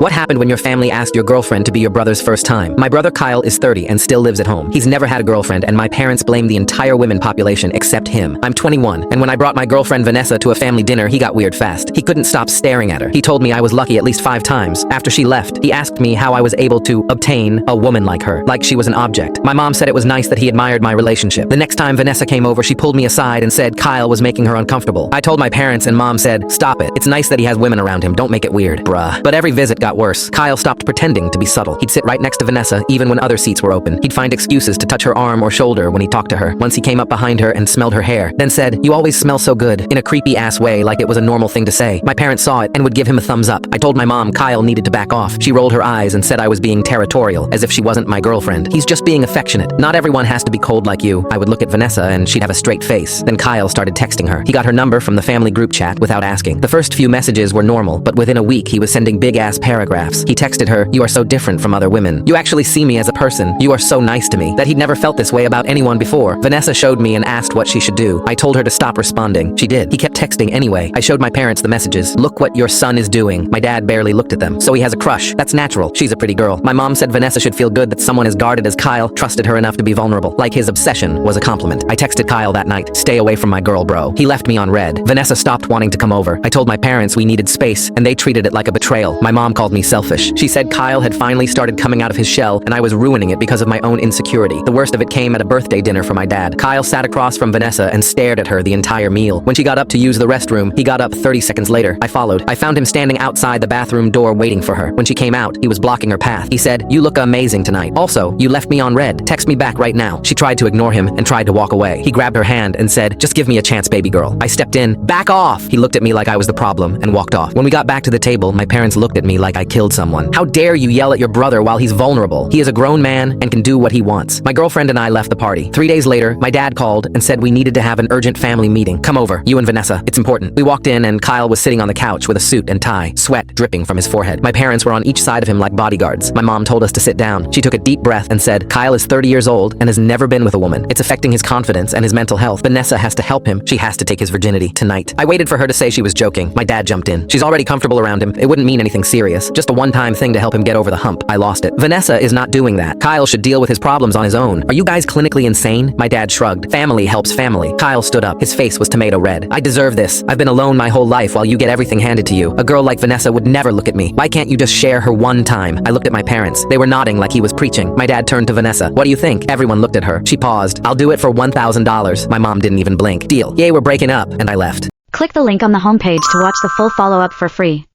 What happened when your family asked your girlfriend to be your brother's first time? My brother Kyle is 30 and still lives at home. He's never had a girlfriend, and my parents blame the entire women population except him. I'm 21, and when I brought my girlfriend Vanessa to a family dinner, he got weird fast. He couldn't stop staring at her. He told me I was lucky at least 5 times. After she left, he asked me how I was able to obtain a woman like her, like she was an object. My mom said it was nice that he admired my relationship. The next time Vanessa came over, she pulled me aside and said Kyle was making her uncomfortable. I told my parents, and mom said, "Stop it. It's nice that he has women around him. Don't make it weird." Bruh. But every visit got worse. Kyle stopped pretending to be subtle. He'd sit right next to Vanessa, even when other seats were open. He'd find excuses to touch her arm or shoulder when he talked to her. Once he came up behind her and smelled her hair, then said, "You always smell so good," in a creepy-ass way, like it was a normal thing to say. My parents saw it and would give him a thumbs up. I told my mom Kyle needed to back off. She rolled her eyes and said I was being territorial, as if she wasn't my girlfriend. He's just being affectionate. Not everyone has to be cold like you. I would look at Vanessa and she'd have a straight face. Then Kyle started texting her. He got her number from the family group chat without asking. The first few messages were normal, but within a week he was sending big-ass paragraphs. He texted her, "You are so different from other women. You actually see me as a person. You are so nice to me." That he'd never felt this way about anyone before. Vanessa showed me and asked what she should do. I told her to stop responding. She did. He kept texting anyway. I showed my parents the messages. "Look what your son is doing." My dad barely looked at them. "So he has a crush. That's natural. She's a pretty girl." My mom said Vanessa should feel good that someone as guarded as Kyle trusted her enough to be vulnerable. Like his obsession was a compliment. I texted Kyle that night, "Stay away from my girl, bro." He left me on red. Vanessa stopped wanting to come over. I told my parents we needed space, and they treated it like a betrayal. My mom called me selfish. She said Kyle had finally started coming out of his shell, and I was ruining it because of my own insecurity. The worst of it came at a birthday dinner for my dad. Kyle sat across from Vanessa and stared at her the entire meal. When she got up to use the restroom, he got up 30 seconds later. I followed. I found him standing outside the bathroom door waiting for her. When she came out, he was blocking her path. He said, "You look amazing tonight. Also, you left me on red. Text me back right now." She tried to ignore him and tried to walk away. He grabbed her hand and said, "Just give me a chance, baby girl." I stepped in. "Back off!" He looked at me like I was the problem and walked off. When we got back to the table, my parents looked at me like I killed someone. "How dare you yell at your brother while he's vulnerable? He is a grown man and can do what he wants." My girlfriend and I left the party. 3 days later, my dad called and said we needed to have an urgent family meeting. "Come over, you and Vanessa. It's important." We walked in and Kyle was sitting on the couch with a suit and tie, sweat dripping from his forehead. My parents were on each side of him like bodyguards. My mom told us to sit down. She took a deep breath and said, "Kyle is 30 years old and has never been with a woman. It's affecting his confidence and his mental health. Vanessa has to help him. She has to take his virginity tonight." I waited for her to say she was joking. My dad jumped in. "She's already comfortable around him. It wouldn't mean anything serious. Just a one-time thing to help him get over the hump." I lost it. "Vanessa is not doing that. Kyle should deal with his problems on his own. Are you guys clinically insane?" My dad shrugged. "Family helps family." Kyle stood up. His face was tomato red. "I deserve this. I've been alone my whole life while you get everything handed to you. A girl like Vanessa would never look at me. Why can't you just share her one time?" I looked at my parents. They were nodding like he was preaching. My dad turned to Vanessa. "What do you think?" Everyone looked at her. She paused. "I'll do it for $1,000. My mom didn't even blink. "Deal." "Yay, we're breaking up." And I left. Click the link on the homepage to watch the full follow-up for free.